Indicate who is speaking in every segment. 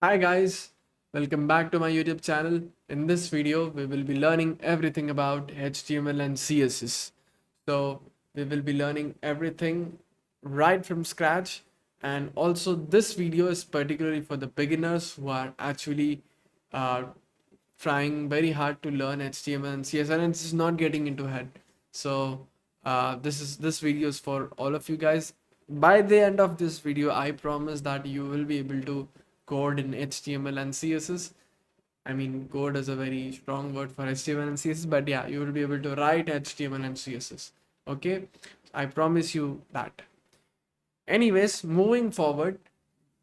Speaker 1: Hi guys, welcome back to my YouTube channel. In this video, we will be learning everything about HTML and CSS. So we will be learning everything right from scratch. And also this video is particularly for the beginners who are actually uh, trying very hard to learn HTML and CSS and it's not getting into head. So this video is for all of you guys. By the end of this video, I promise that you will be able to code in HTML and CSS. I mean, code is a very strong word for HTML and CSS, but yeah, you will be able to write HTML and CSS. Okay, I promise you that. Anyways, moving forward,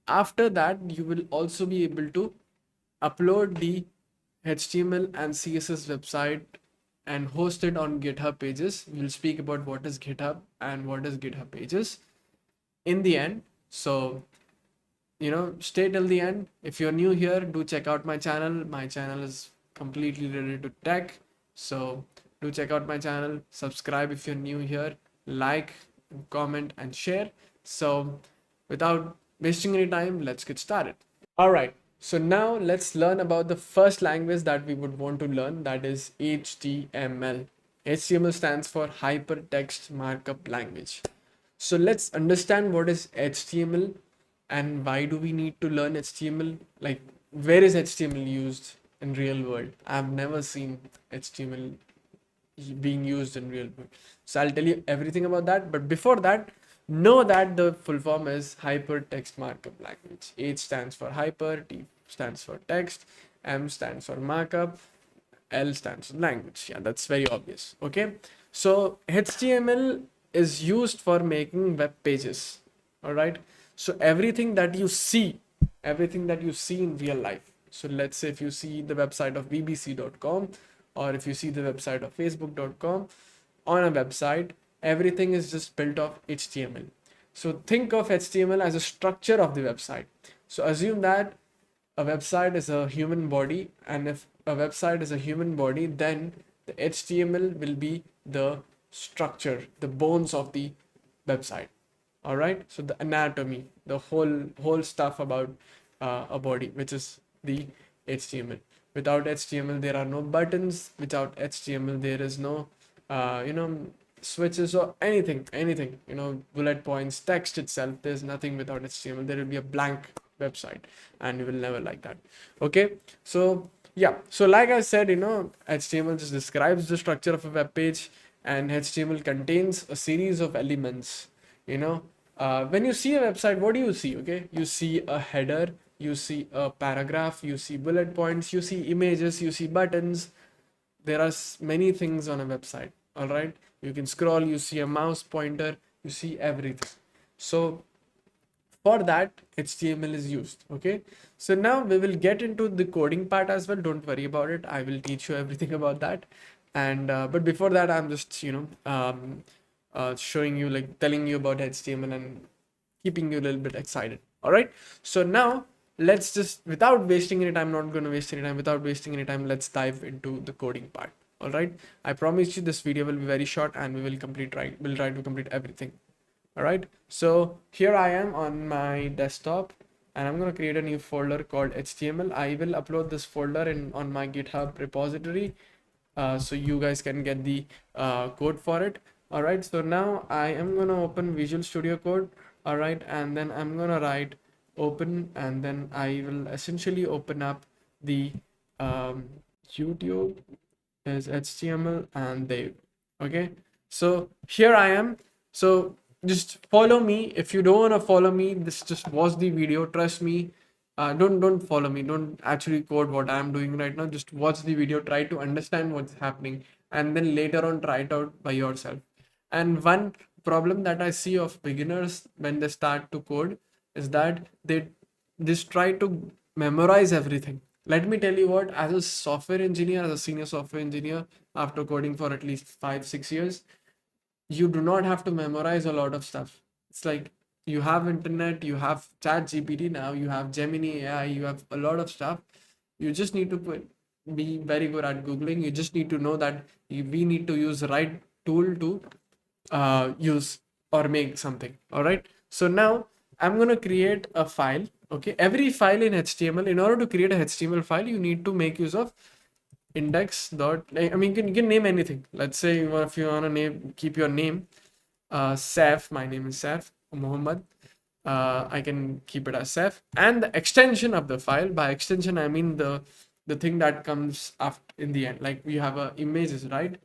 Speaker 1: after that, you will also be able to upload the HTML and CSS website and host it on GitHub pages. We'll speak about what is GitHub and what is GitHub pages in the end. So, stay till the end. If you're new here, do check out my channel. My channel is completely related to tech. So, do check out my channel. Subscribe if you're new here. Like, comment, and share. So, without wasting any time, let's get started. All right. So now let's learn about the first language that we would want to learn, that is HTML. HTML stands for Hypertext Markup Language. So let's understand what is HTML and why do we need to learn HTML? Like, where is HTML used in real world? I've never seen HTML being used in real world. So I'll tell you everything about that. But before that, know that the full form is Hypertext Markup Language. H stands for hyper, T stands for text, M stands for markup, L stands for language. Yeah, that's very obvious. Okay. So HTML is used for making web pages. All right. So everything that you see in real life. So let's say if you see the website of bbc.com or if you see the website of facebook.com on a website, everything is just built of HTML. So think of HTML as a structure of the website. So assume that a website is a human body, and if a website is a human body, then the HTML will be the structure, the bones of the website. All right, so the anatomy, the whole stuff about a body, which is the HTML. Without HTML there are no buttons. Without HTML there is no switches or anything, bullet points, text itself. There's nothing without HTML. There will be a blank website and you will never like that. Okay, so yeah, so like I said, HTML just describes the structure of a web page, and HTML contains a series of elements. When you see a website, what do you see? Okay, you see a header, you see a paragraph, you see bullet points, you see images, you see buttons. There are many things on a website. All right, you can scroll, you see a mouse pointer, you see everything. So for that, HTML is used. Okay, so now we will get into the coding part as well. Don't worry about it, I will teach you everything about that. And but before that, I'm just showing you, like, telling you about HTML and keeping you a little bit excited. All right, so now let's just, without wasting any time, not going to waste any time, without wasting any time, let's dive into the coding part. All right, I promise you this video will be very short and we'll try to complete everything. All right, so here I am on my desktop and I'm going to create a new folder called HTML. I will upload this folder in on my GitHub repository, so you guys can get the code for it. All right, so now I am going to open Visual Studio Code. All right, and then I'm going to write open, and then I will essentially open up the YouTube is HTML and there. Okay, so here I am. So just follow me. If you don't want to follow me, this just watch the video. Trust me. Don't follow me. Don't actually code what I'm doing right now. Just watch the video. Try to understand what's happening, and then later on try it out by yourself. And one problem that I see of beginners when they start to code is that they just try to memorize everything. Let me tell you what, as a software engineer, as a senior software engineer, after coding for at least 5-6 years, you do not have to memorize a lot of stuff. It's like you have internet, you have chat GPT now, you have Gemini AI, you have a lot of stuff. You just need to be very good at Googling. You just need to know that we need to use the right tool to use or make something. All right, so now I'm going to create a file. Okay, every file in HTML, in order to create a HTML file, you need to make use of index dot, I mean, you can name anything. Let's say if you want to name, keep your name Saif, my name is Saif Muhammad. I can keep it as Saif, and the extension of the file, by extension I mean the thing that comes after in the end. Like we have images, right?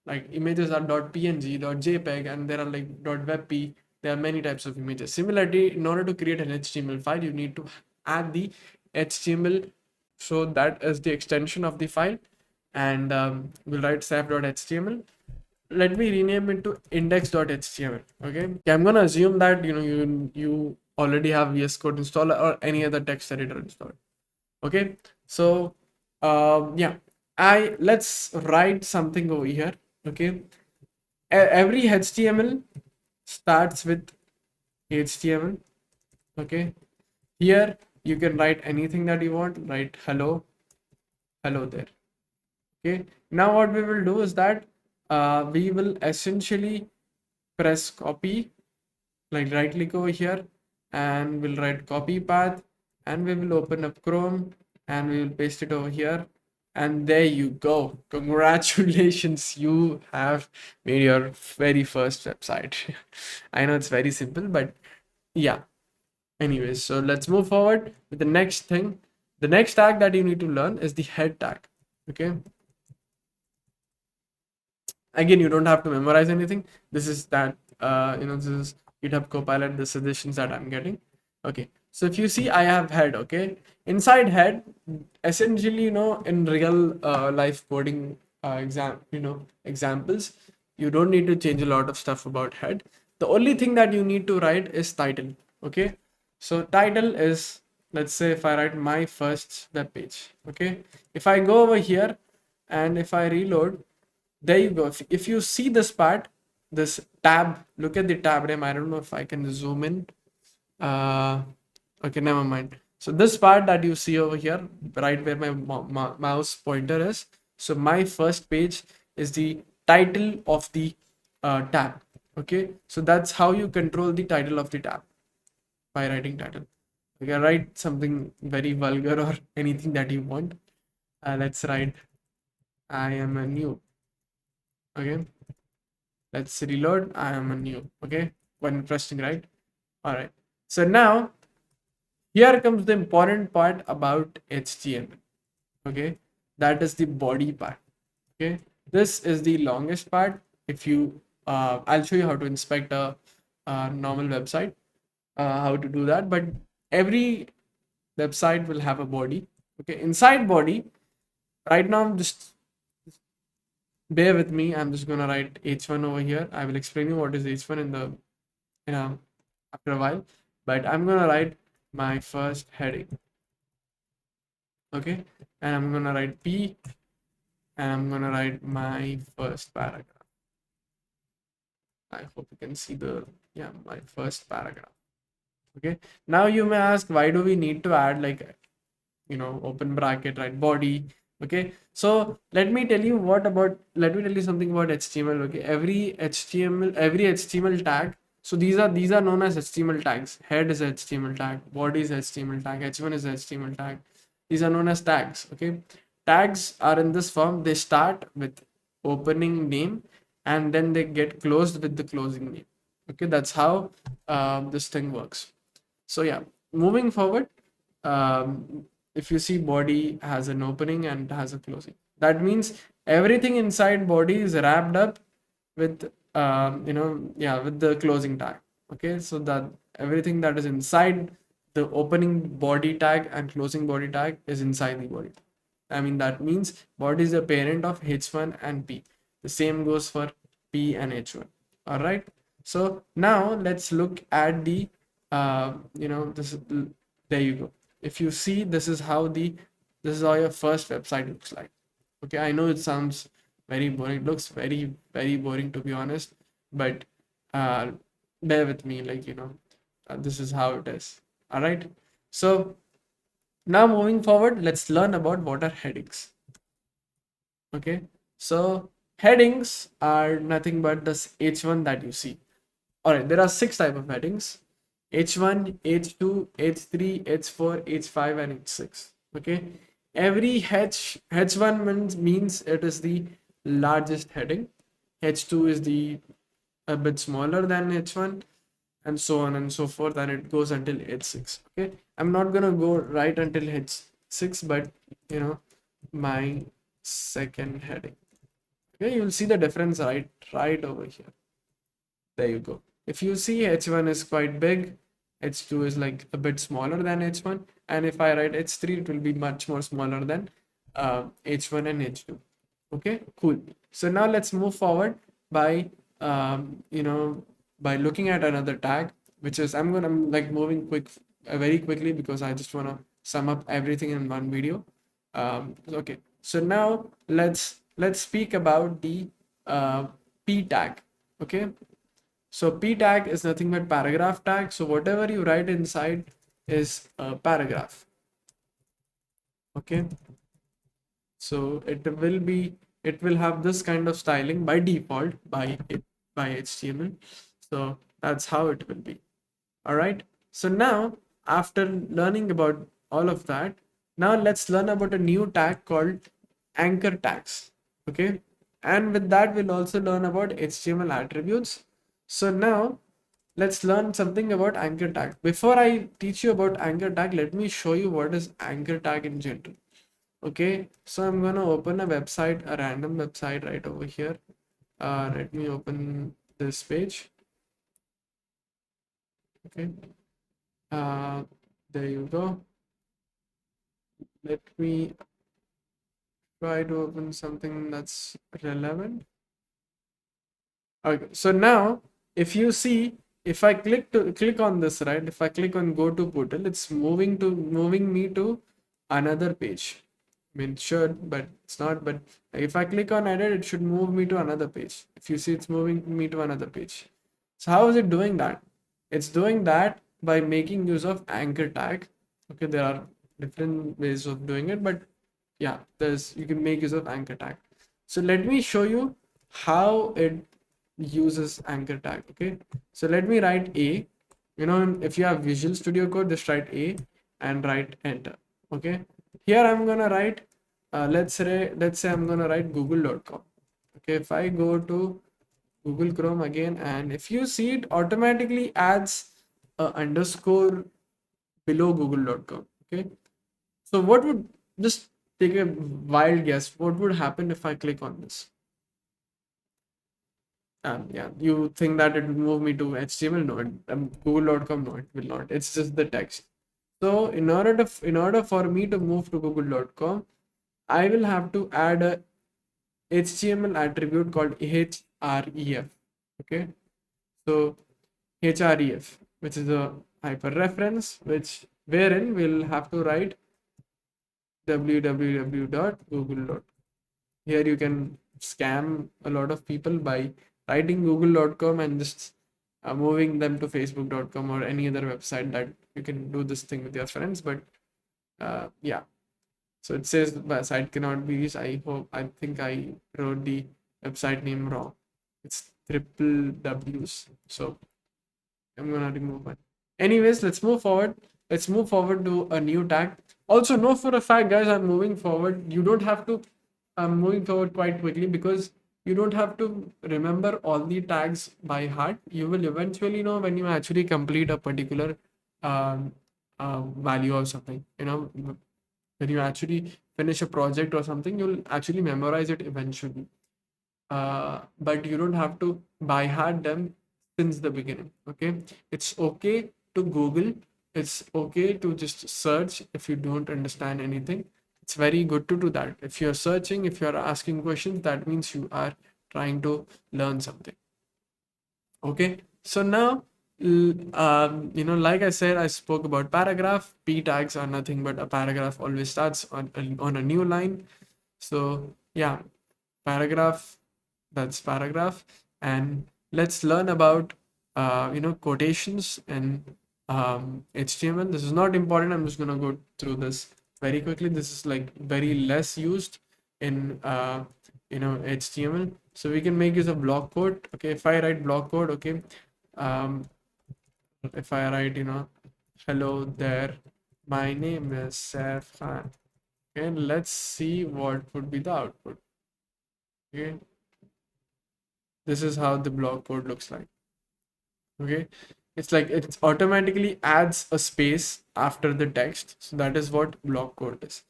Speaker 1: Like images are .png, .jpeg, and there are like .webp. There are many types of images. Similarly, in order to create an HTML file, you need to add the HTML. So that is the extension of the file, and we'll write saf.html. Let me rename it to index.html. Okay, I'm gonna assume that you already have VS Code installed or any other text editor installed. Okay, so yeah, let's write something over here. Okay, every HTML starts with HTML. Okay, here you can write anything that you want. Write hello there. Okay, now what we will do is that we will essentially press copy, like right click over here, and we'll write copy path, and we will open up Chrome, and we will paste it over here, and there you go. Congratulations, you have made your very first website. I know it's very simple, but yeah. Anyways, so let's move forward with the next thing. The next tag that you need to learn is the head tag. Okay, again, you don't have to memorize anything. This is that this is GitHub Copilot, the suggestions that I'm getting. Okay, so if you see, I have head. Okay, inside head, essentially, in real life coding examples, you don't need to change a lot of stuff about head. The only thing that you need to write is title. Okay, so title is, let's say if I write my first web page. Okay, if I go over here and if I reload, there you go. If you see this part, this tab, look at the tab name. I don't know if I can zoom in. Okay, never mind. So this part that you see over here, right where my mouse pointer is, so my first page is the title of the tab. Okay, so that's how you control the title of the tab, by writing title. You can write something very vulgar or anything that you want. Let's write I am a new. Okay, let's reload. I am a new. Okay, when pressing right. All right, so now here comes the important part about HTML. Okay, that is the body part. Okay, this is the longest part. If you I'll show you how to inspect a normal website, how to do that, but every website will have a body. Okay, inside body, right now I'm just bear with me. I'm just gonna write h1 over here. I will explain you what is h1 after a while, but I'm gonna write my first heading. Okay, and I'm gonna write p, and I'm gonna write my first paragraph. I hope you can see my first paragraph. Okay, now you may ask, why do we need to add, like, open bracket, right, body. Okay, so let me tell you something about HTML. Okay, every HTML tag, so these are known as HTML tags. Head is HTML tag, body is HTML tag, h1 is HTML tag. These are known as tags. Okay, tags are in this form. They start with opening name, and then they get closed with the closing name. Okay, that's how this thing works. So yeah, moving forward, if you see, body has an opening and has a closing. That means everything inside body is wrapped up with with the closing tag. Okay, so that everything that is inside the opening body tag and closing body tag is inside the body. I mean, that means body is the parent of h1 and p. The same goes for p and h1. All right, so now let's look at the this. There you go. If you see, this is how your first website looks like. Okay, I know it sounds very boring. It looks very, very boring, to be honest, but uh bear with me, like, this is how it is. All right, so now moving forward, let's learn about what are headings. Okay, so headings are nothing but this h1 that you see. All right, there are 6 type of headings. H1, H2, H3, H4, H5, and H6. Okay, every H1 means it is the largest heading. H2 is the a bit smaller than H1, and so on and so forth, and it goes until H6. Okay, I'm not gonna go right until H6, but my second heading. Okay, you'll see the difference right over here. There you go. If you see, H1 is quite big, H2 is like a bit smaller than H1, and if I write H3, it will be much more smaller than H1 and H2. Okay, cool. So now let's move forward by by looking at another tag, which is I'm like moving very quickly because I just want to sum up everything in one video. Okay, so now let's speak about the p tag. Okay, so p tag is nothing but paragraph tag. So whatever you write inside is a paragraph. Okay, so it will have this kind of styling by default by HTML. So that's how it will be. All right. So now after learning about all of that, now let's learn about a new tag called anchor tags. Okay. And with that, we'll also learn about HTML attributes. So now let's learn something about anchor tag. Before I teach you about anchor tag, let me show you what is anchor tag in general. Okay, so I'm gonna open a website, a random website right over here. Let me open this page. Okay, uh, there you go. Let me try to open something that's relevant. Okay, so now if you see, if I click on this, right, if I click on go to portal, it's moving me to another page. I mean, it should, but it's not. But if I click on edit, it should move me to another page. If you see, it's moving me to another page. So how is it doing that? It's doing that by making use of anchor tag. Okay, there are different ways of doing it, but yeah, you can make use of anchor tag. So let me show you how it uses anchor tag. Okay, so let me write a. If you have Visual Studio Code, just write a and write enter. Okay, here I'm gonna write let's say I'm gonna write google.com. Okay, if I go to Google Chrome again, and if you see, it automatically adds a underscore below google.com. Okay, so what would, just take a wild guess, what would happen if I click on this? Yeah, you think that it will move me to HTML? No, google.com, no, it will not. It's just the text. So in order for me to move to google.com, I will have to add a HTML attribute called href. Okay, so href, which is a hyperreference, which wherein we'll have to write www.google.com. Here you can scam a lot of people by writing google.com and just moving them to facebook.com or any other website that you can do this thing with your friends. But yeah, so it says the site cannot be used. I think I wrote the website name wrong. It's triple W's. So I'm gonna remove it. Anyways, let's move forward to a new tag. Also, know for a fact, guys, I'm moving forward. You don't have to. I'm moving forward quite quickly because you don't have to remember all the tags by heart. You will eventually know when you actually complete a particular um, value or something. When you actually finish a project or something, you'll actually memorize it eventually. But you don't have to by heart them since the beginning. Okay, it's okay to Google, it's okay to just search. If you don't understand anything, it's very good to do that. If you're searching, if you're asking questions, that means you are trying to learn something. Okay, so now like I said, I spoke about paragraph. P tags are nothing but a paragraph always starts on a new line. So yeah, paragraph, that's paragraph. And let's learn about quotations and HTML. This is not important. I'm just gonna go through this very quickly. This is like very less used in HTML. So we can make use of block code. Okay, if I write block code, okay, um, if I write, hello there, my name is Saif Khan. Okay, let's see what would be the output. Okay, this is how the block code looks like. Okay, it's like it automatically adds a space after the text. So that is what block code is.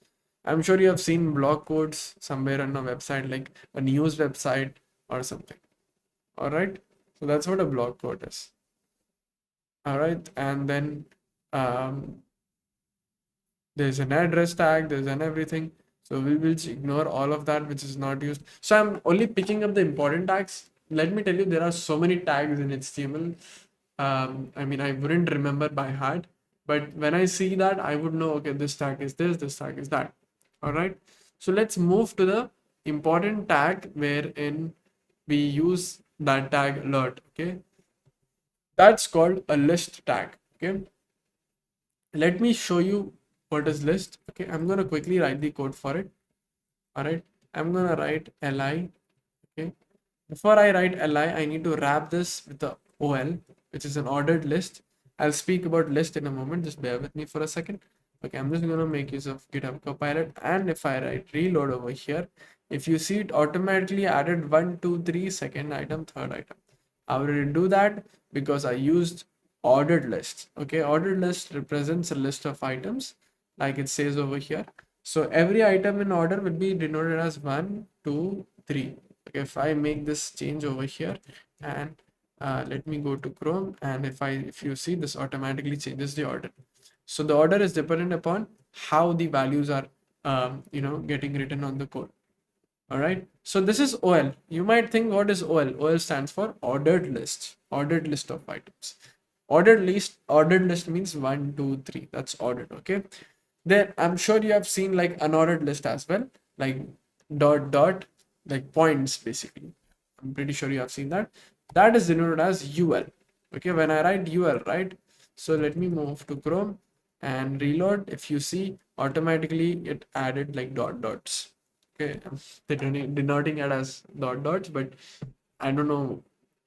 Speaker 1: I'm sure you have seen block codes somewhere on a website, like a news website or something. All right, so that's what a block code is. All right, and then um, there's an address tag, there's an everything. So we will ignore all of that which is not used. So I'm only picking up the important tags. Let me tell you, there are so many tags in HTML. I mean, I wouldn't remember by heart, but when I see that, I would know, okay, this tag is this tag is that. All right. So let's move to the important tag wherein we use that tag alert. Okay. That's called a list tag. Okay. Let me show you what is list. Okay, I'm gonna quickly write the code for it. All right, I'm gonna write li. Okay, before I write li, I need to wrap this with the ol, which is an ordered list. I'll speak about list in a moment. Just bear with me for a second. Okay, I'm just gonna make use of GitHub Copilot, and if I write reload over here, if you see, it automatically added 1 2 3 second item, third item. I will do that because I used ordered lists. Okay, ordered list represents a list of items like it says over here. So every item in order will be denoted as 1 2 3. Okay, if I make this change over here, and let me go to Chrome, and if you see, this automatically changes the order. So the order is dependent upon how the values are getting written on the code. All right, so this is OL. You might think, what is OL? OL stands for ordered list, ordered list of items. Ordered list means 1 2 3. That's ordered. Okay, then I'm sure you have seen like unordered list as well, like dot dot, like points basically. I'm pretty sure you have seen that. That is denoted as UL. Okay, when I write UL, right? So let me move to Chrome and reload. If you see, automatically it added like dot dots. Okay, they're denoting it as dot dots, but I don't know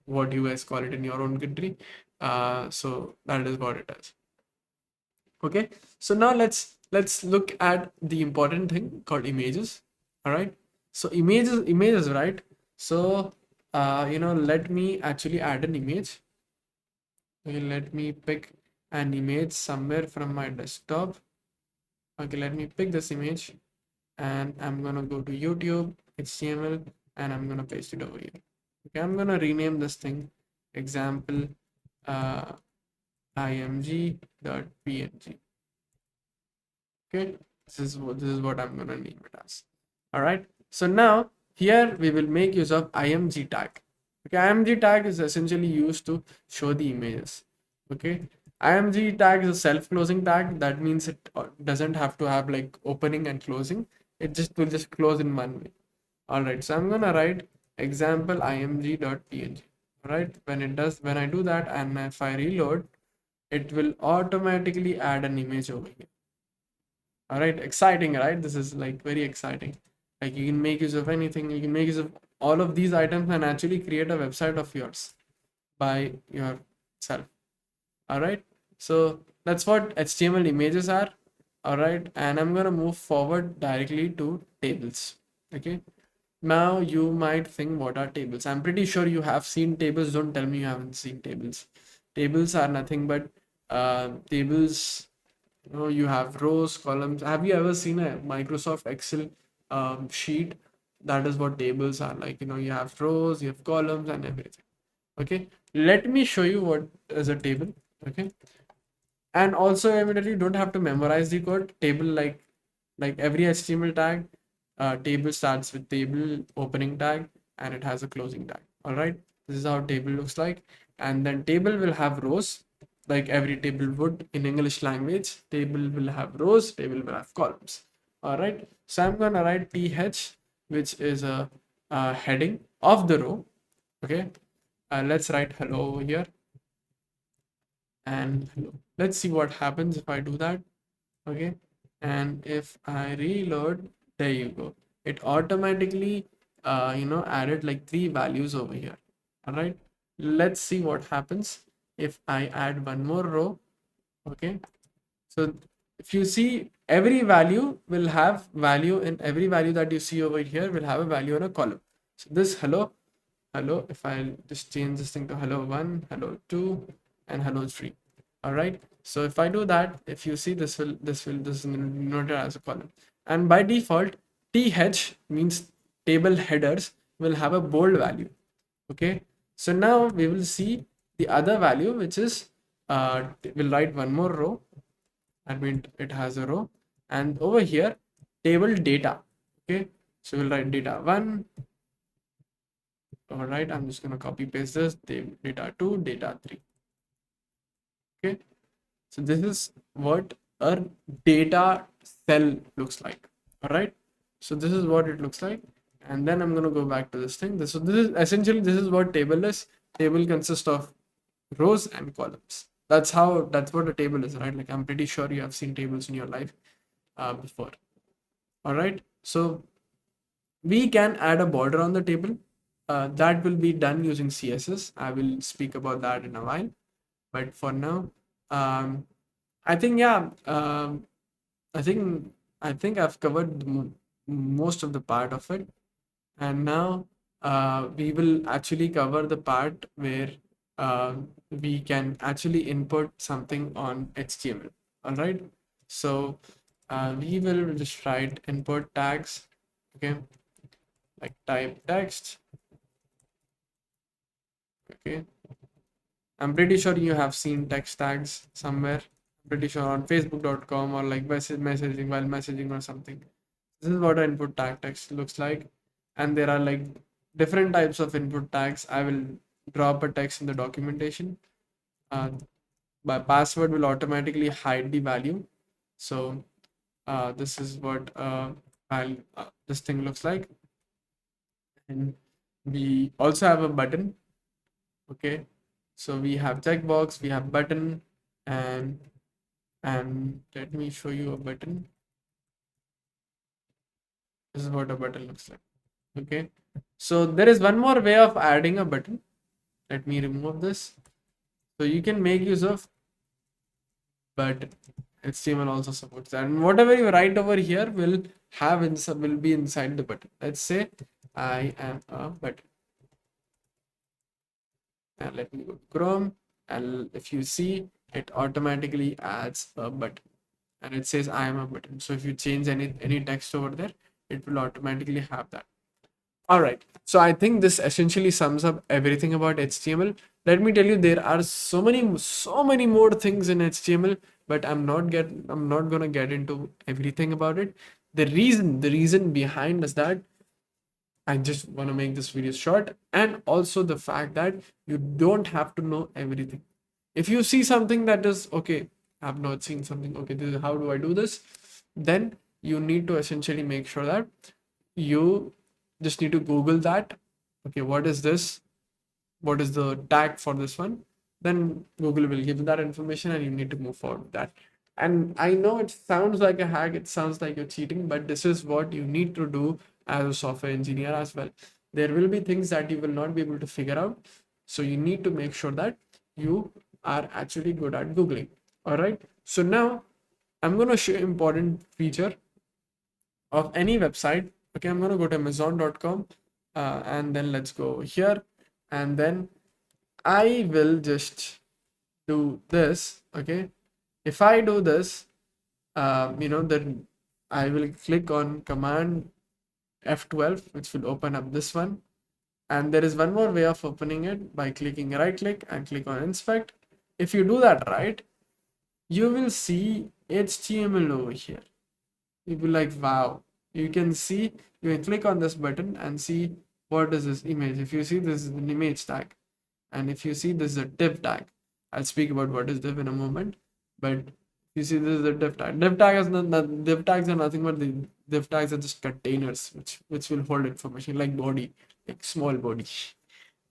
Speaker 1: what you guys call it in your own country. So that is what it is. Okay, so now let's look at the important thing called images. All right, so images, right? So let me actually add an image. Okay, let me pick an image somewhere from my desktop. Okay, let me pick this image, and I'm gonna go to YouTube HTML, and I'm gonna paste it over here. Okay, I'm gonna rename this thing example uh, img.png. Okay, this is what I'm gonna name it as. All right, so now here we will make use of img tag. Okay, img tag is essentially used to show the images. Okay, img tag is a self-closing tag. That means it doesn't have to have like opening and closing. It just will just close in one way. All right, so I'm gonna write example img.png. All right, when I do that, and if I reload, it will automatically add an image over here. All right, exciting, right? This is like very exciting. Like you can make use of anything. You can make use of all of these items and actually create a website of yours by yourself. All right, so that's what HTML images are. All right, and I'm gonna move forward directly to tables. Okay, now you might think, what are tables? I'm pretty sure you have seen tables. Don't tell me you haven't seen tables. Tables are nothing but tables. You have rows, columns. Have you ever seen a Microsoft Excel sheet? That is what tables are like. You have rows, you have columns, and everything. Okay, let me show you what is a table. Okay, and also immediately, you don't have to memorize the code. Table, like every HTML tag, table starts with table opening tag, and it has a closing tag. All right, this is how table looks like. And then table will have rows, like every table would in English language. Table will have rows, table will have columns. All right, so I'm gonna write th, which is a heading of the row. Okay, let's write hello over here, and hello. Let's see what happens if I do that. Okay, and if I reload, there you go. It automatically added like 3 values over here. All right, let's see what happens if I add one more row, okay, so if you see, every value will have value, in every value that you see over here will have a value in a column. So this hello, if I just change this thing to hello 1, hello 2, and hello 3. All right, so if I do that, if you see, this is noted as a column, and by default th means table headers will have a bold value. Okay, so now we will see the other value, which is we'll write one more row. I mean, it has a row, and over here table data. Okay, so we'll write data 1. All right, I'm just going to copy paste this, data 2, data 3. Okay, so this is what a data cell looks like. All right, so this is what it looks like, and then I'm going to go back to this thing. So this is essentially, this is what table is. Table consists of rows and columns. That's what a table is, right? Like, I'm pretty sure you have seen tables in your life before. All right, so we can add a border on the table. That will be done using CSS. I will speak about that in a while, but for now, I think, yeah, I think I've covered most of the part of it, and now we will actually cover the part where we can actually input something on HTML. All right, so we will just write input tags. Okay, like type text. Okay, I'm pretty sure you have seen text tags somewhere. I'm pretty sure on facebook.com, or like messaging while messaging or something. This is what an input tag text looks like, and there are like different types of input tags. I will drop a text in the documentation. My password will automatically hide the value. So this is what this thing looks like, and we also have a button. Okay, so we have checkbox, we have button, and let me show you a button. This is what a button looks like. Okay, so there is one more way of adding a button. Let me remove this. So you can make use of button. HTML also supports that, and whatever you write over here will be inside the button. Let's say I am a button, and let me go to Chrome, and if you see, it automatically adds a button, and it says I am a button. So if you change any text over there, it will automatically have that. All right, so I think this essentially sums up everything about HTML. Let me tell you, there are so many more things in HTML, but I'm not gonna get into everything about it. The reason behind is that I just want to make this video short, and also the fact that you don't have to know everything. If you see something that is okay, I've not seen something, okay, this is how do I do this, then you need to essentially make sure that you just need to Google that. Okay, what is this? What is the tag for this one? Then Google will give you that information, and you need to move forward with that. And I know it sounds like a hack, it sounds like you're cheating, but this is what you need to do as a software engineer as well. There will be things that you will not be able to figure out. So you need to make sure that you are actually good at Googling. All right. So now I'm going to show you important feature of any website. Okay, I'm going to go to amazon.com, and then let's go here, and then I will just do this. Okay, if I do this, then I will click on command F12, which will open up this one. And there is one more way of opening it by clicking right click and click on inspect. If you do that right, you will see HTML over here. You'll be like, wow, you can see, you can click on this button and see what is this image. If you see, this is an image tag. And if you see, this is a div tag. I'll speak about what is div in a moment. But you see, this is a div tag. Div tags are nothing but the div tags are just containers which will hold information like body, like small body.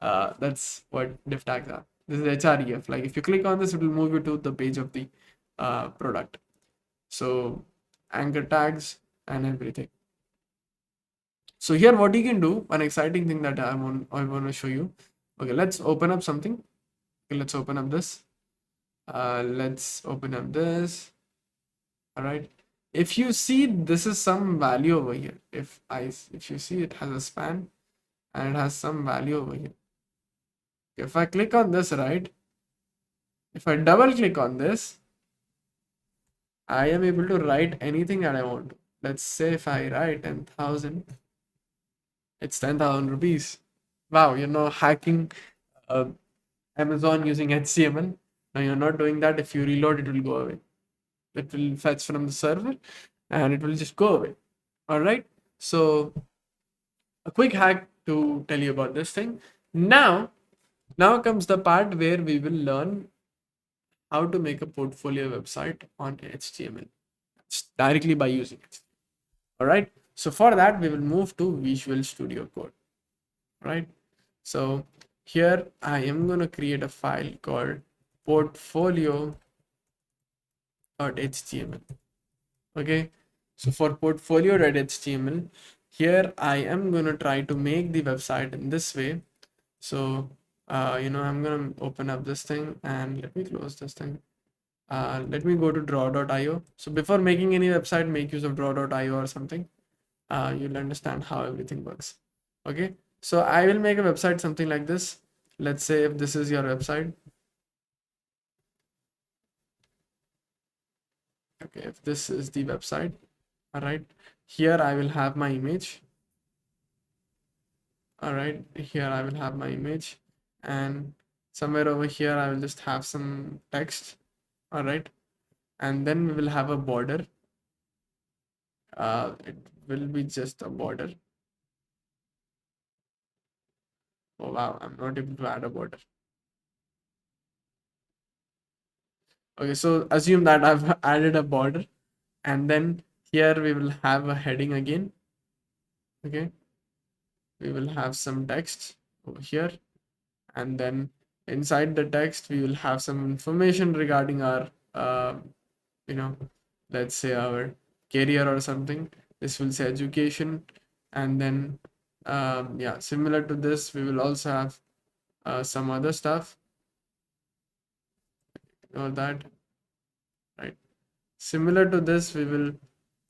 Speaker 1: That's what div tags are. This is href. Like if you click on this, it will move you to the page of the product. So anchor tags and everything. So here, what you can do, one exciting thing that I want to show you. Okay, let's open up something. Okay, let's open up this. Let's open up this. All right. If you see, this is some value over here. If you see, it has a span and it has some value over here. If I click on this, right? If I double click on this, I am able to write anything that I want to. Let's say if I write 10,000, it's 10,000 rupees. Wow, hacking uh, Amazon using HTML. Now you're not doing that. If you reload, it will go away. It will fetch from the server and it will just go away. All right. So a quick hack to tell you about this thing. Now comes the part where we will learn how to make a portfolio website on HTML directly by using it. All right. So for that, we will move to Visual Studio Code. Right. So here I am going to create a file called portfolio.html. Okay. So for portfolio.html, here I am going to try to make the website in this way. So, I'm going to open up this thing and let me close this thing. Let me go to draw.io. So before making any website, make use of draw.io or something. You'll understand how everything works. Okay. So I will make a website something like this. Let's say if this is your website. Okay. If this is the website, all right. Here I will have my image. All right. Here I will have my image, and somewhere over here I will just have some text. All right. And then we will have a border. It will be just a border. Oh wow, I'm not able to add a border. Okay, so assume that I've added a border, and then here we will have a heading again. Okay, we will have some text over here, and then inside the text we will have some information regarding our you know let's say our career or something. This will say education, and then yeah, similar to this we will also have some other stuff, or that, right? Similar to this, we will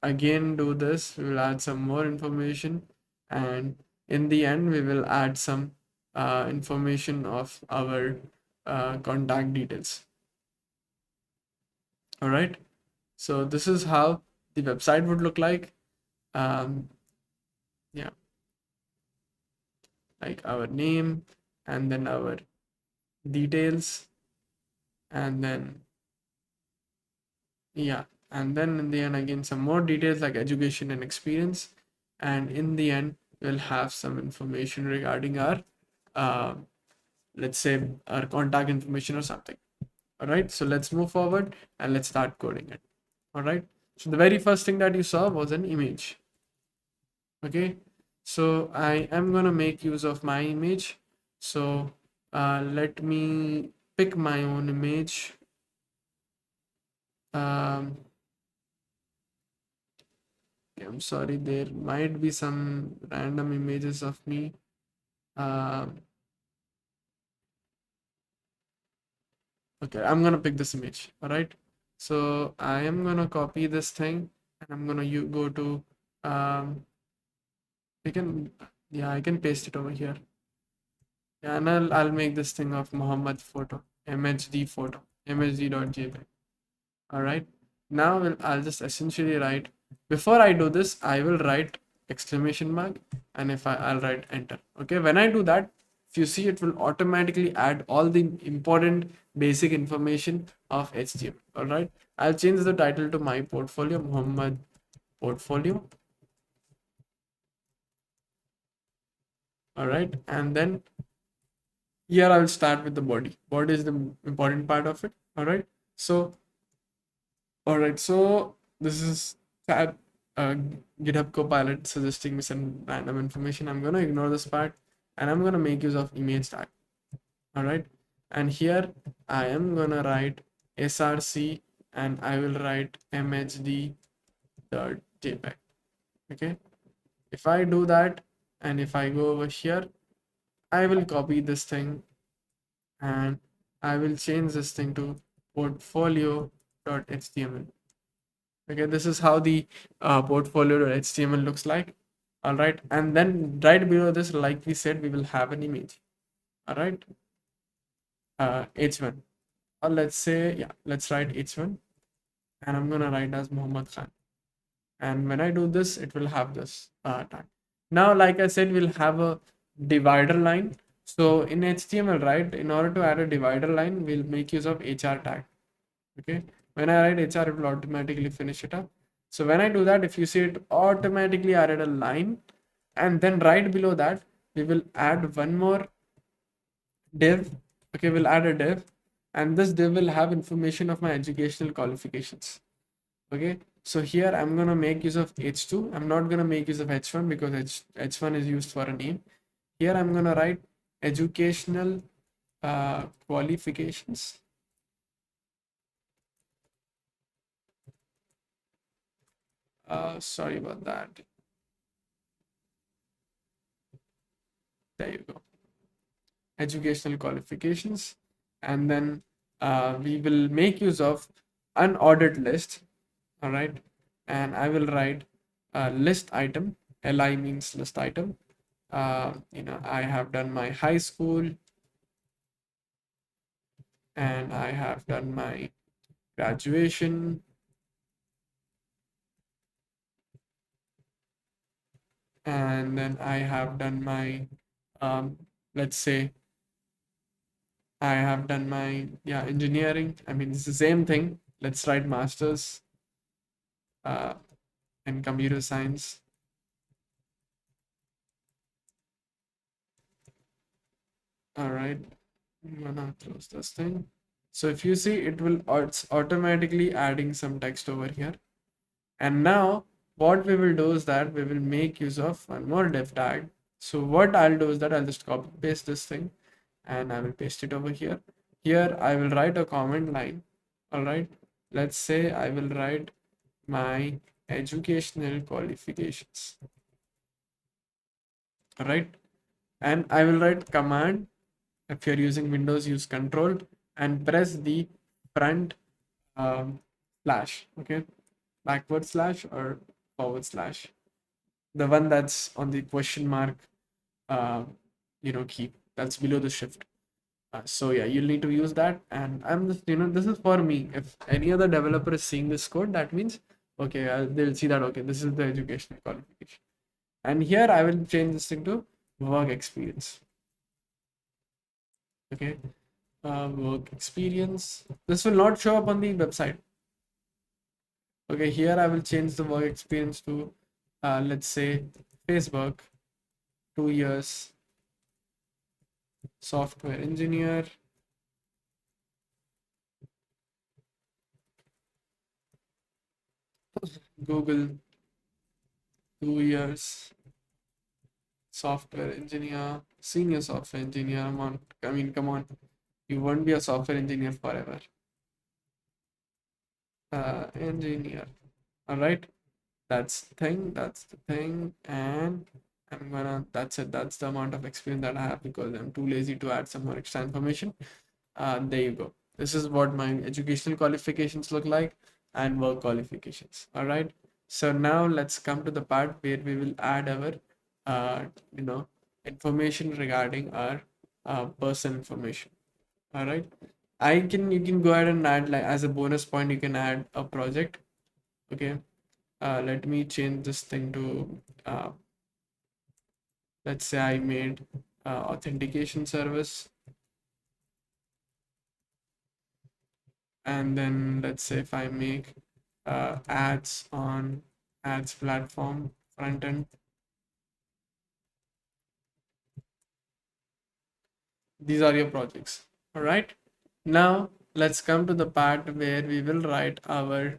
Speaker 1: again do this. We will add some more information, and in the end, we will add some information of our contact details. All right. So this is how the website would look like. Yeah, like our name, and then our details, and then yeah, and then in the end again some more details like education and experience, and in the end we'll have some information regarding our uh, let's say our contact information or something. All right, so let's move forward and let's start coding it. All right, so the very first thing that you saw was an image. Okay, so I am gonna make use of my image. So let me pick my own image. um, I'm sorry, there might be some random images of me. Okay, I'm gonna pick this image. All right. So I am gonna copy this thing, and I'm gonna go to I can, yeah, I can paste it over here. Yeah, and I'll make this thing of Muhammad photo, MHD photo, mhd.jpg. All right. Now I'll just essentially write, before I do this, I will write exclamation mark, and if I'll write enter. Okay. When I do that, if you see, it will automatically add all the important basic information of HTML. All right. I'll change the title to my portfolio, Muhammad portfolio. All right. And then here I will start with the body. Body is the important part of it. All right. So all right, so this is that GitHub Copilot suggesting me some random information. I'm gonna ignore this part, and I'm gonna make use of image tag. All right, and here I am gonna write src, and I will write mhd.jpg. Okay, if I do that, and if I go over here, I will copy this thing, and I will change this thing to portfolio.html. Okay, this is how the portfolio.html looks like. All right, and then right below this, like we said, we will have an image. All right, h1, or let's say, yeah, let's write h1, and I'm gonna write as Muhammad Khan. And when I do this, it will have this tag. Now, like I said, we'll have a divider line. So in HTML, right, in order to add a divider line, we'll make use of HR tag. Okay, when I write HR, it will automatically finish it up. So when I do that, if you see, it automatically added a line, and then right below that, we will add one more div. Okay, we'll add a div, and this div will have information of my educational qualifications. Okay, so here I'm gonna make use of h2. I'm not gonna make use of h1 because h1 is used for a name. Here I'm gonna write educational qualifications. Sorry about that. There you go. Educational qualifications, and then we will make use of unordered list. All right, and I will write list item. Li means list item. I have done my high school, and I have done my graduation, and then I have done my let's say I have done my, yeah, engineering. I mean, it's the same thing. Let's write masters uh, in computer science. All right, I'm gonna close this thing. So if you see, it's automatically adding some text over here. And now what we will do is that we will make use of one more div tag. So what I'll do is that I'll just copy paste this thing, and I will paste it over here. Here I will write a comment line. All right, let's say I will write my educational qualifications. All right, and I will write command. If you're using Windows, use control and press the front slash. Okay, backward slash or forward slash, the one that's on the question mark uh, key that's below the shift. So yeah, you'll need to use that. And I'm just, this is for me. If any other developer is seeing this code, that means okay, they'll see that okay, this is the educational qualification. And here I will change this thing to work experience. Okay, work experience. This will not show up on the website. Okay, here I will change the work experience to let's say Facebook, 2 years, software engineer, Google, 2 years, software engineer, senior software engineer. I mean, come on, you won't be a software engineer forever. Engineer. All right, that's the thing, and that's it. That's the amount of experience that I have because I'm too lazy to add some more extra information. There you go. This is what my educational qualifications look like and work qualifications. All right. So now let's come to the part where we will add our, uh, you know, information regarding our person information. All right. You can go ahead and add, like, as a bonus point, you can add a project. Okay. Let me change this thing to, let's say I made authentication service. And then let's say if I make ads on ads platform front end, these are your projects. All right, now let's come to the part where we will write our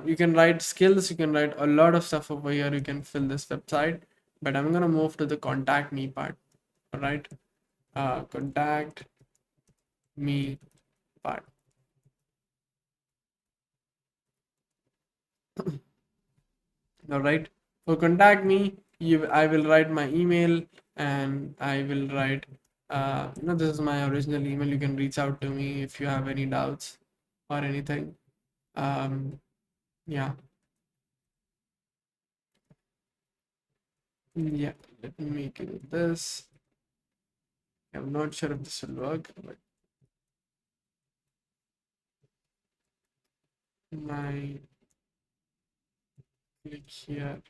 Speaker 1: you can write skills, you can write a lot of stuff over here, you can fill this website, but I'm gonna move to the contact me part. All right, contact me part. All right, for contact me, I will write my email, and I will write This is my original email. You can reach out to me if you have any doubts or anything. Yeah. Yeah, let me make it this. I'm not sure if this will work, but my click here.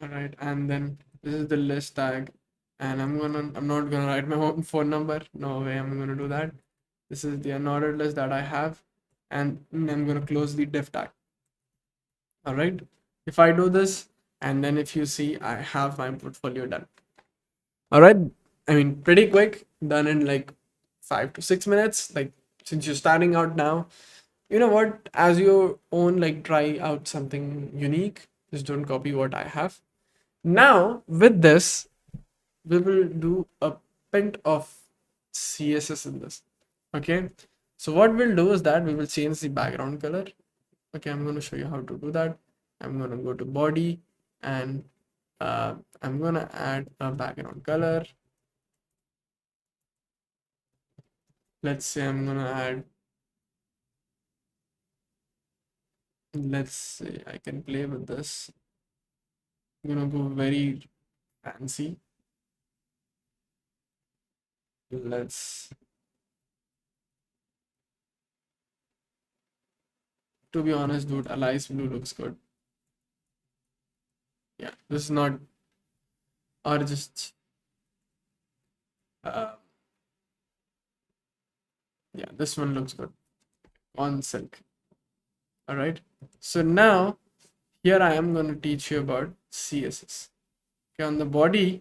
Speaker 1: All right, and then this is the list tag, and I'm not gonna write my own phone number. No way, I'm gonna do that. This is the unordered list that I have, and I'm gonna close the div tag. All right, if I do this, and then if you see, I have my portfolio done. All right, I mean, pretty quick, done in like 5 to 6 minutes. Like, since you're starting out now, you know what, as your own, like, try out something unique. Just don't copy what I have. Now with this, we will do a pint of CSS in this. Okay, so what we'll do is that we will change the background color. Okay, I'm going to show you how to do that. I'm going to go to body, and I'm going to add a background color. Let's say I'm going to add, let's say I can play with this. I'm going to go very fancy. Let's, to be honest, dude, Alice Blue looks good. Yeah, this is not, or just yeah, this one looks good on silk. All right, so now here I am going to teach you about CSS. Okay, on the body,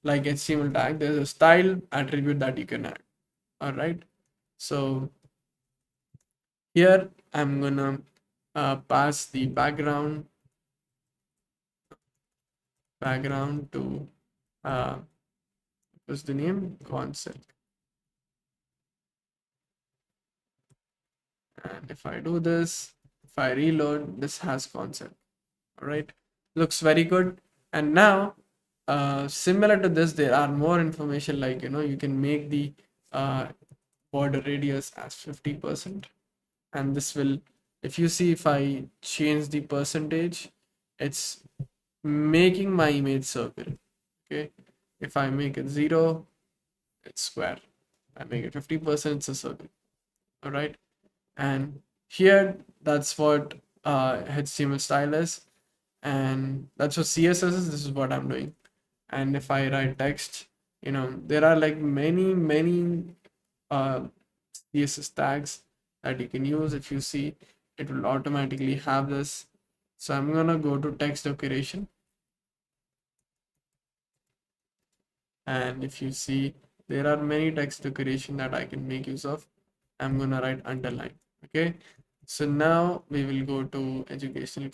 Speaker 1: like HTML tag, there's a style attribute that you can add. All right, so here I'm gonna pass the background to what's the name, concept. And if I do this, if I reload, this has concept. All right, looks very good. And now similar to this, there are more information, like, you can make the border radius as 50%, and this will, if you see, if I change the percentage, it's making my image circle. Okay, if I make it 0, it's square. I make it 50%, it's a circle. All right, and here, that's what HTML style is, and that's what CSS is. This is what I'm doing. And if I write text, there are like many uh, CSS tags that you can use. If you see, it will automatically have this. So I'm gonna go to text decoration, and if you see, there are many text decoration that I can make use of. I'm gonna write underline. Okay, so now we will go to educational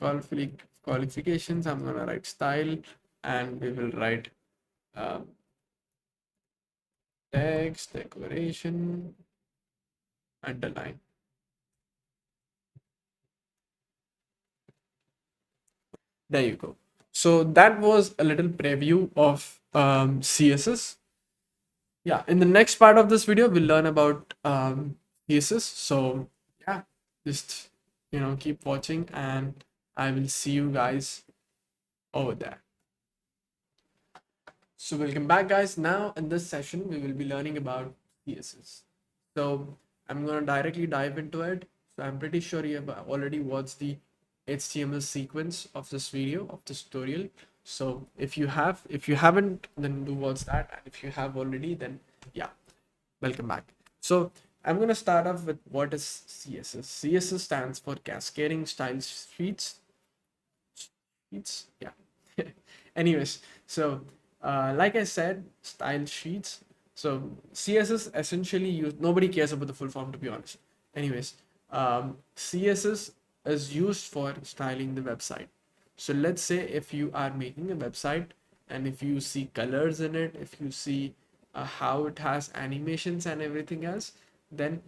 Speaker 1: qualifications. I'm gonna write style, and we will write um, text decoration underline. There you go. So that was a little preview of CSS. Yeah, in the next part of this video, we'll learn about CSS. So yeah, just keep watching, and I will see you guys over there. So welcome back, guys. Now in this session, we will be learning about CSS. So I'm gonna directly dive into it. So I'm pretty sure you have already watched the HTML sequence of this video, of this tutorial. So if you haven't, then do watch that. And if you have already, then yeah, welcome back. So I'm gonna start off with what is CSS. CSS stands for Cascading Style Sheets. Yeah. Anyways, so like I said, style sheets. So CSS essentially nobody cares about the full form, to be honest. Anyways, CSS is used for styling the website. So let's say if you are making a website, and if you see colors in it, if you see how it has animations and everything else, then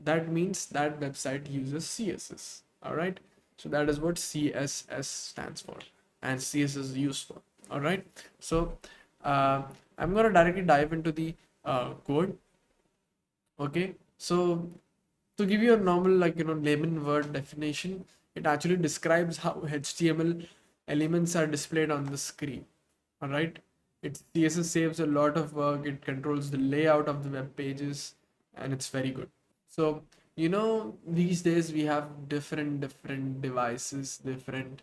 Speaker 1: that means that website uses CSS. All right, so that is what CSS stands for, and CSS is used for. All right. So I'm going to directly dive into the code. Okay. So to give you a normal, like, layman word definition, it actually describes how HTML elements are displayed on the screen. All right. It CSS saves a lot of work. It controls the layout of the web pages, and it's very good. So, these days we have different devices, different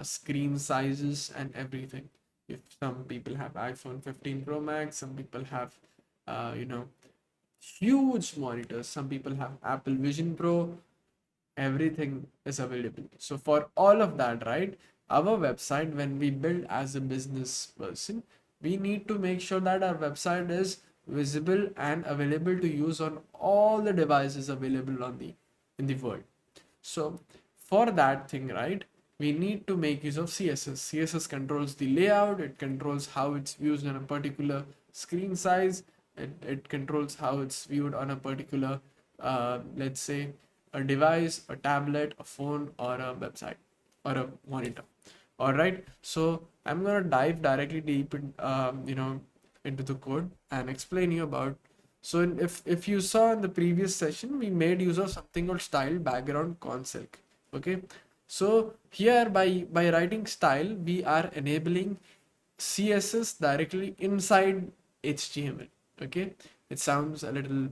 Speaker 1: screen sizes and everything. If some people have iPhone 15 Pro Max, some people have, uh, you know, huge monitors. Some people have Apple Vision Pro. Everything is available. So for all of that, right, our website, when we build as a business person, we need to make sure that our website is visible and available to use on all the devices available on the in the world. So for that thing, right, we need to make use of CSS. CSS controls the layout, it controls how it's used on a particular screen size, it controls how it's viewed on a particular, let's say, a device, a tablet, a phone, or a website, or a monitor. All right, so I'm gonna dive directly deep into the code and explain you about. So if you saw in the previous session, we made use of something called style background console. Okay, so here by writing style, we are enabling CSS directly inside HTML. Okay, it sounds a little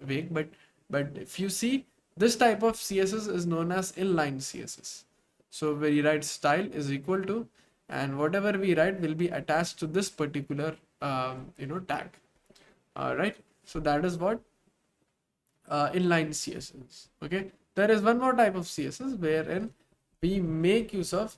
Speaker 1: vague, but if you see, this type of CSS is known as inline CSS. So we write style is equal to, and whatever we write will be attached to this particular tag. All right. So that is what inline CSS. Okay. There is one more type of CSS wherein we make use of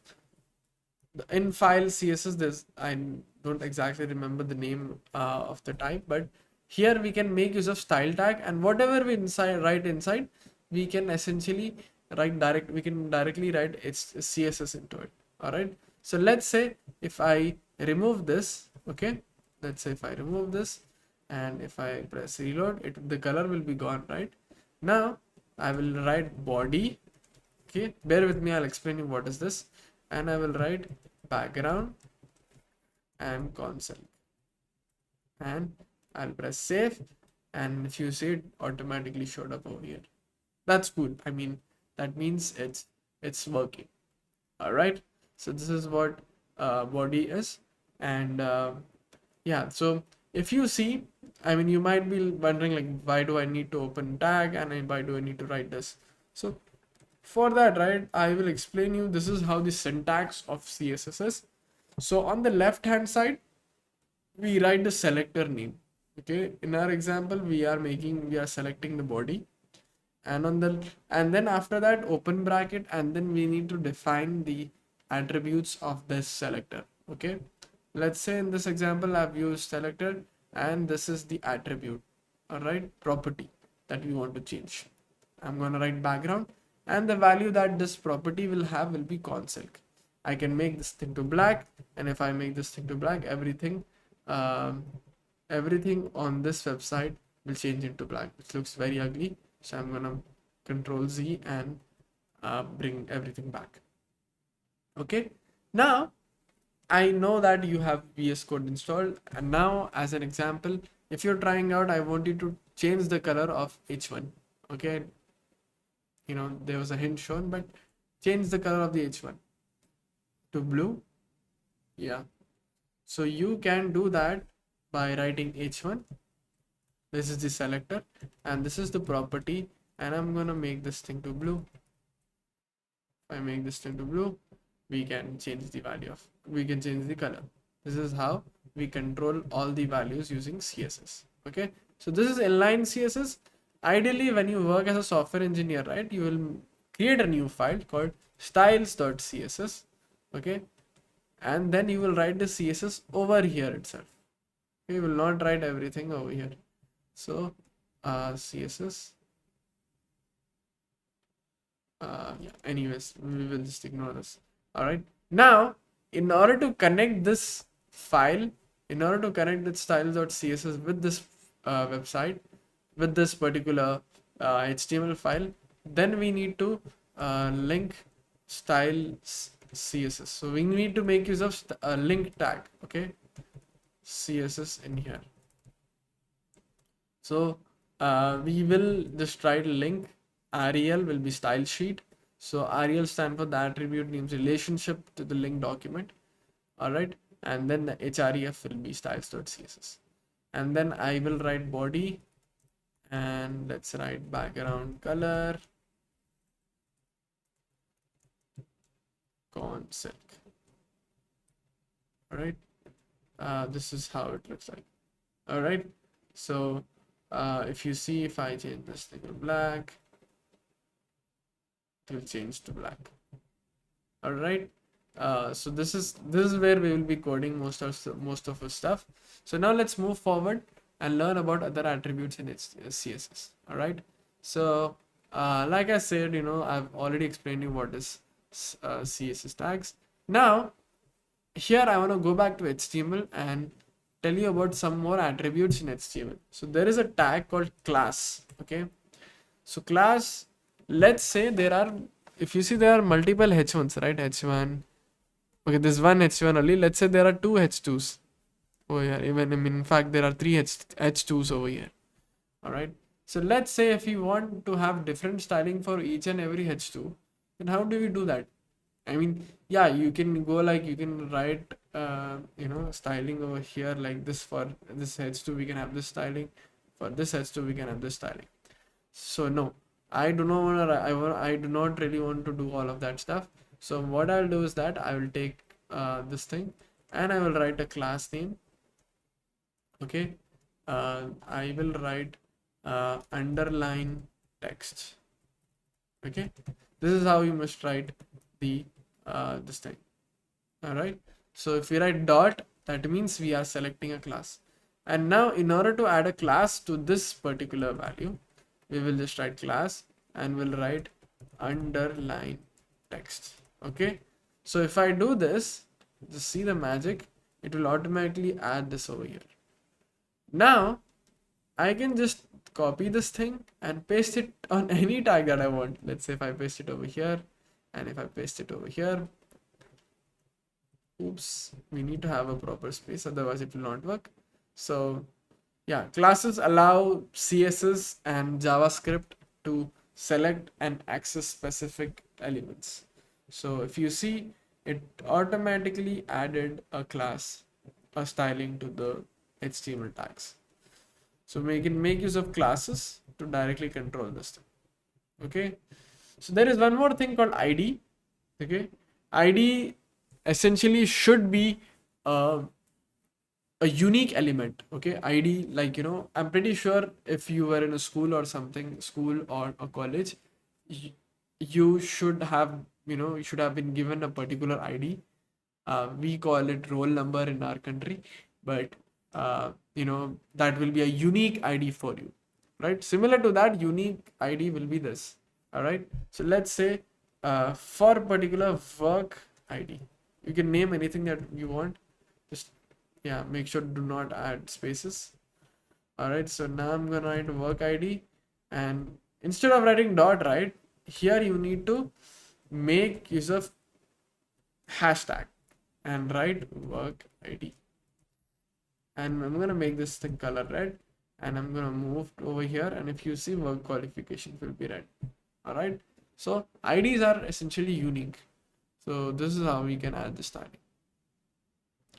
Speaker 1: the in file CSS. This I don't exactly remember the name of the type, but here we can make use of style tag, and whatever we write inside, we can essentially we can directly write its CSS into it. All right. So let's say if I remove this, okay, let's say if I remove this and if I press reload, the color will be gone, right? Now I will write body. Okay, bear with me, I'll explain you what is this. And I will write background and console, and I'll press save, and if you see, it automatically showed up over here. That's cool. I mean, that means it's working. All right, so this is what body is. And yeah, so if you see, I mean, you might be wondering, like, why do I need to open tag, and why do I need to write this? So for that, right, I will explain you, this is how the syntax of CSS is. So on the left hand side, we write the selector name. Okay, in our example, we are selecting the body, and and then after that, open bracket, and then we need to define the attributes of this selector. Okay, let's say in this example I've used selector, and this is the attribute, all right, property that we want to change. I'm going to write background, and the value that this property will have will be console. I can make this thing to black, and if I make this thing to black, um, everything on this website will change into black, which looks very ugly. So I'm gonna Control Z and bring everything back. Okay, now I know that you have VS Code installed, and now as an example, if you're trying out, I want you to change the color of H1. Okay, there was a hint shown, but change the color of the H1 to blue. Yeah, so you can do that by writing H1. This is the selector, and this is the property, and I'm gonna make this thing to blue. If I make this thing to blue, we can change the color. This is how we control all the values using CSS. Okay, so this is inline CSS. Ideally, when you work as a software engineer, right, you will create a new file called styles.css. Okay, and then you will write the CSS over here itself. We will not write everything over here. So CSS, yeah, anyways, we will just ignore this. All right, now in order to connect this file, in order to connect the styles.css with this website, with this particular HTML file, then we need to link styles CSS. So we need to make use of a link tag. Okay, CSS in here. So we will just write a link. REL will be style sheet. So REL stand for the attribute names relationship to the link document. All right, and then the href will be styles.css, and then I will write body, and let's write background color silk. All right, this is how it looks like. All right, so if you see, if I change this thing to black, it will change to black. All right, so this is where we will be coding most of our stuff. So now let's move forward and learn about other attributes in its CSS. All right, so like I said, I've already explained you what is CSS tags. Now here I want to go back to HTML and tell you about some more attributes in HTML. So there is a tag called class. Okay, so class, let's say there are, if you see, there are multiple h1s, right? H1. Okay, this one h1 only. Let's say there are two h2s over here. Even, I mean, in fact, there are three h2s over here. All right. So let's say if you want to have different styling for each and every h2, then how do we do that? I mean, yeah, you can go like, you can write, styling over here like this. For this h2, we can have this styling. For this h2, we can have this styling. So no, I do not want to, I do not really want to do all of that stuff. So what I'll do is that I will take this thing and I will write a class name. Okay, I will write underline text. Okay, this is how you must write the this thing. All right, so if we write dot, that means we are selecting a class. And now in order to add a class to this particular value, we will just write class and we'll write underline text. Okay, so if I do this, just see the magic, it will automatically add this over here. Now I can just copy this thing and paste it on any tag that I want. Let's say if I paste it over here, and if I paste it over here, oops, we need to have a proper space, otherwise it will not work. So yeah, classes allow CSS and JavaScript to select and access specific elements. So if you see, it automatically added a class, a styling to the HTML tags. So we can make use of classes to directly control this thing. Okay, so there is one more thing called ID. Okay, ID essentially should be a unique element. Okay, ID, like, I'm pretty sure if you were in a school or something, school or a college, you should have, you should have been given a particular ID. We call it roll number in our country, but that will be a unique ID for you, right? Similar to that, unique ID will be this. All right, so let's say for particular work ID, you can name anything that you want. Just, yeah, make sure do not add spaces. All right, so now I'm gonna write work ID, and instead of writing dot, right here, you need to make use of hashtag and write work ID. And I'm gonna make this thing color red, and I'm gonna move over here, and if you see, work qualification will be red. All right, so IDs are essentially unique. So this is how we can add the styling.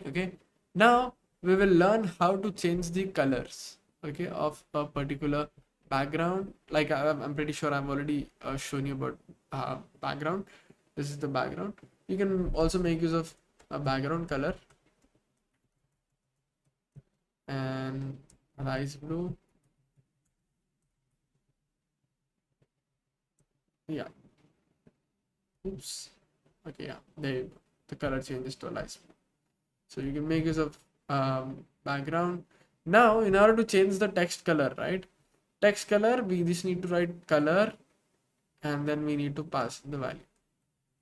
Speaker 1: Okay, now we will learn how to change the colors, okay, of a particular background. Like I'm pretty sure I've already shown you about background. This is the background. You can also make use of a background color, and rice blue. Yeah, oops. Okay, yeah, the color changes to light blue. So you can make use of background. Now in order to change the text color, right, text color, we just need to write color, and then we need to pass the value.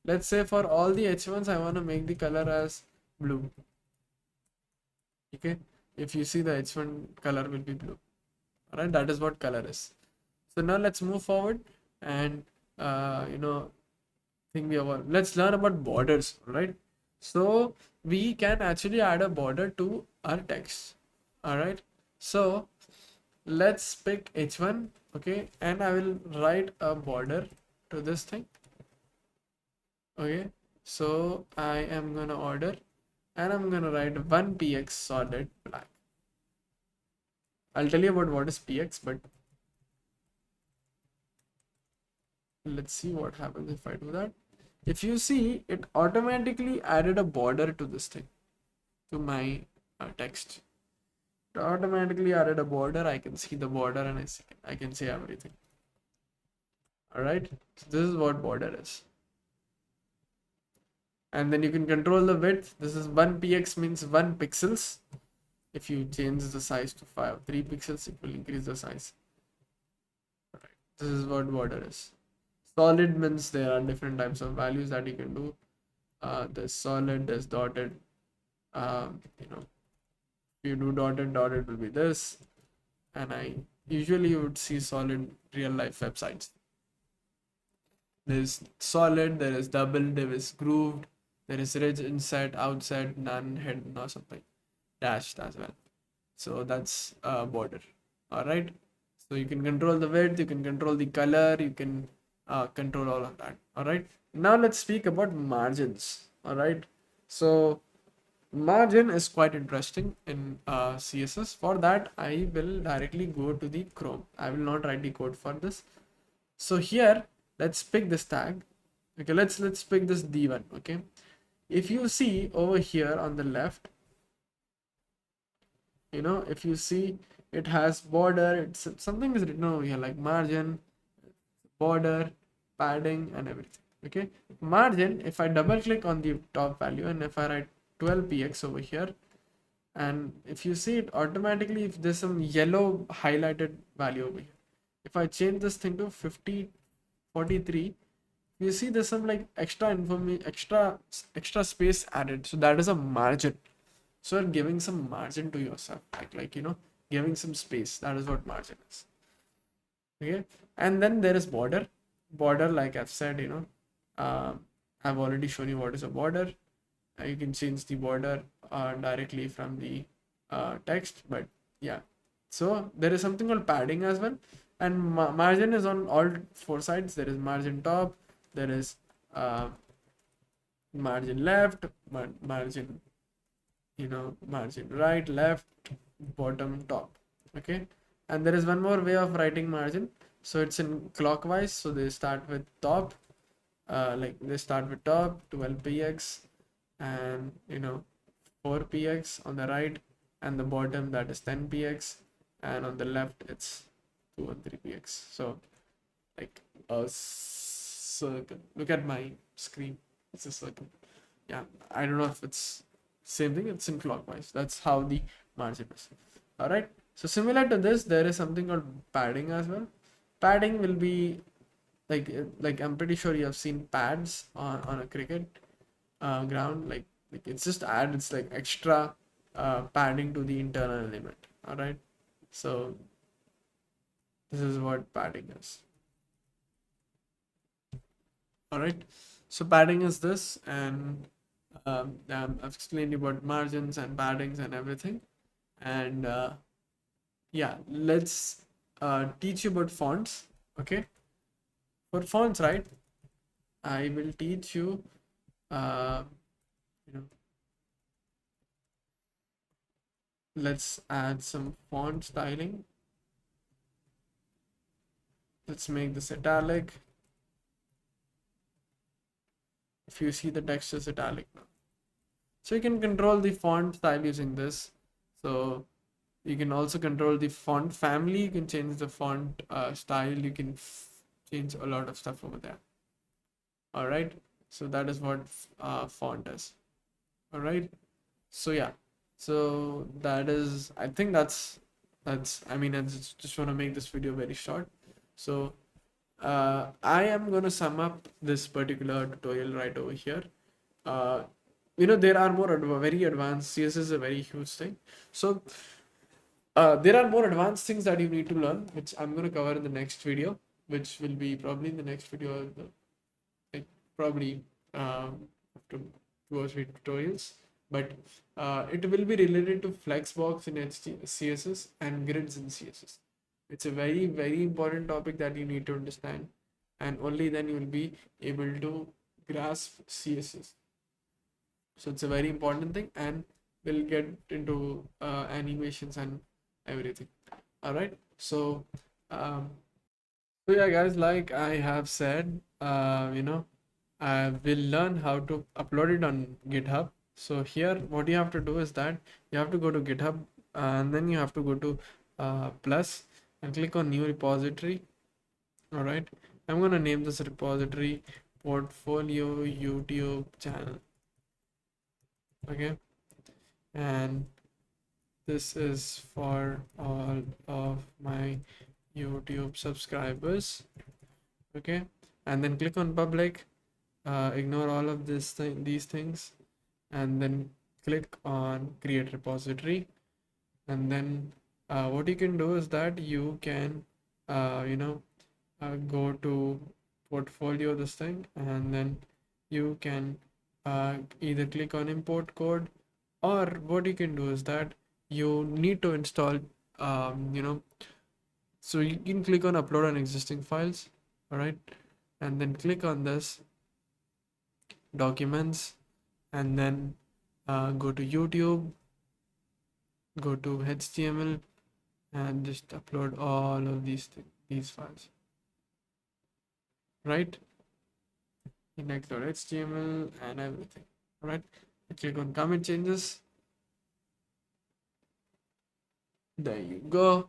Speaker 1: Let's say for all the h1s, I want to make the color as blue. Okay, if you see, the h1 color will be blue. All right, that is what color is. So now let's move forward and think we have. Let's learn about borders, right? So we can actually add a border to our text. All right. So let's pick H1, okay, and I will write a border to this thing. Okay, so I am gonna order and I'm gonna write 1px solid black. I'll tell you about what is px, but let's see what happens if I do that. If you see, it automatically added a border to this thing, to my text. It automatically added a border. I can see the border and I can see everything. All right, so this is what border is. And then you can control the width. This is 1px means 1 pixels. If you change the size to 3 pixels, it will increase the size. All right, this is what border is. Solid means there are different types of values that you can do. There's solid, there's dotted. You know, if you do dotted, dotted will be this. And I usually would see solid real life websites. There's solid, there is double, there is grooved, there is ridge, inset, outside, none, hidden, or something, dashed as well. So that's a border. All right. So you can control the width, you can control the color, you can control all of that. All right. Now let's speak about margins. All right. So margin is quite interesting in CSS. For that, I will directly go to the Chrome. I will not write the code for this. So here, let's pick this tag. Okay, let's pick this D1. Okay, if you see over here on the left, you know, if you see it has border, it's something is written over here like margin, border, padding, and everything. Okay, margin, if I double click on the top value and if I write 12px over here, and if you see it automatically, if there's some yellow highlighted value over here, if I change this thing to 43, you see there's some like extra information, extra space added, so that is a margin. So you're giving some margin to yourself, like you know, giving some space. That is what margin is. Okay, and then there is border. Border, like I've said, you know, I've already shown you what is a border. You can change the border directly from the text, but yeah. So there is something called padding as well, and margin is on all four sides. There is margin top, there is margin left, margin, you know, margin right, left, bottom, top. Okay, and there is one more way of writing margin. So it's in clockwise. So they start with top, like they start with top 12px, and you know 4px on the right, and the bottom that is 10px, and on the left it's 2 and 3px. So like a circle. Look at my screen, it's a circle. Yeah, I don't know if it's same thing, it's in clockwise. That's how the margin is. All right, so similar to this, there is something called padding as well. Padding will be like I'm pretty sure you have seen pads on a cricket ground. Like it's just it's like extra padding to the internal element. All right, so this is what padding is. All right, so padding is this, and I've explained about margins and paddings and everything. And yeah, let's teach you about fonts. Okay, for fonts, right, I will teach you you know, let's add some font styling. Let's make this italic. If you see, the text is italic now. So you can control the font style using this. So you can also control the font family. You can change the font style. You can change a lot of stuff over there. All right, so that is what font is. All right, so yeah, so that is, I think that's I mean, I just want to make this video very short. So I am going to sum up this particular tutorial right over here. You know, there are more very advanced, CSS is a very huge thing. So there are more advanced things that you need to learn, which I'm going to cover in the next video, which will be probably in the next video, like probably after 2 or 3 tutorials, but it will be related to flexbox in CSS and grids in CSS. It's a very, very important topic that you need to understand, and only then you will be able to grasp CSS. So it's a very important thing, and we'll get into animations and everything. All right. Um, so yeah, guys, like I have said, I will learn how to upload it on GitHub. So here, what you have to do is that you have to go to GitHub, and then you have to go to plus and click on new repository. All right. I'm gonna name this repository portfolio YouTube channel. Okay. And this is for all of my YouTube subscribers. Okay. And then click on public. Ignore all of these things, and then click on create repository. And then what you can do is that you can go to portfolio this thing, and then you can either click on import code, or what you can do is that you need to install so you can click on upload on existing files. All right, and then click on this documents, and then go to YouTube, go to HTML, and just upload all of these files, right? Index.html and everything. All right, click on commit changes. There you go.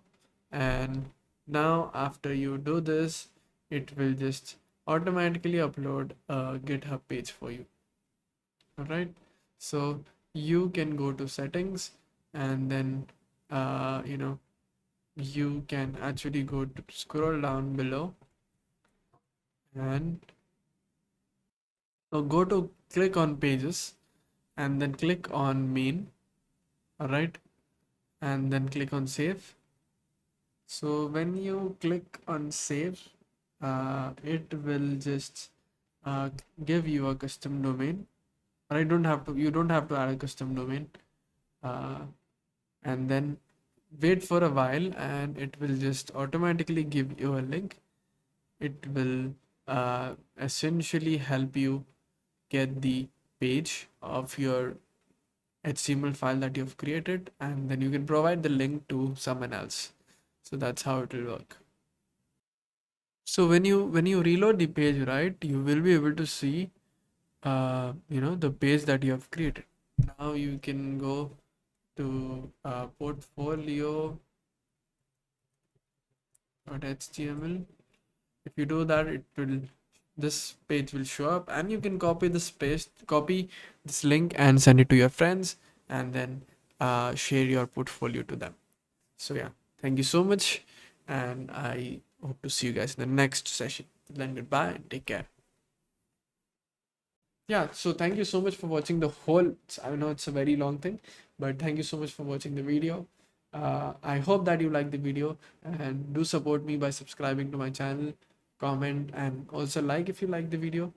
Speaker 1: And now after you do this, it will just automatically upload a GitHub page for you. All right, so you can go to settings, and then you can actually go to scroll down below, and go to click on pages, and then click on main. All right, and then click on save. So when you click on save, it will just give you a custom domain. Or you don't have to add a custom domain, and then wait for a while, and it will just automatically give you a link. It will essentially help you get the page of your HTML file that you've created, and then you can provide the link to someone else. So that's how it will work. So when you reload the page, right, you will be able to see the page that you have created. Now you can go to portfolio.html. If you do that, this page will show up, and you can copy this link and send it to your friends, and then share your portfolio to them. So yeah, thank you so much, and I hope to see you guys in the next session. Then goodbye and take care. Yeah, so thank you so much for watching the whole. I know it's a very long thing, but thank you so much for watching the video. I hope that you like the video, and do support me by subscribing to my channel, comment, and also like if you like the video,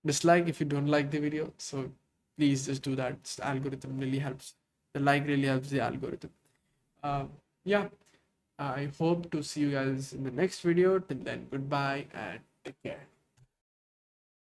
Speaker 1: dislike if you don't like the video. So please just do that. The algorithm really helps. The like really helps the algorithm. Uh, yeah, I hope to see you guys in the next video. Till then, goodbye and take care.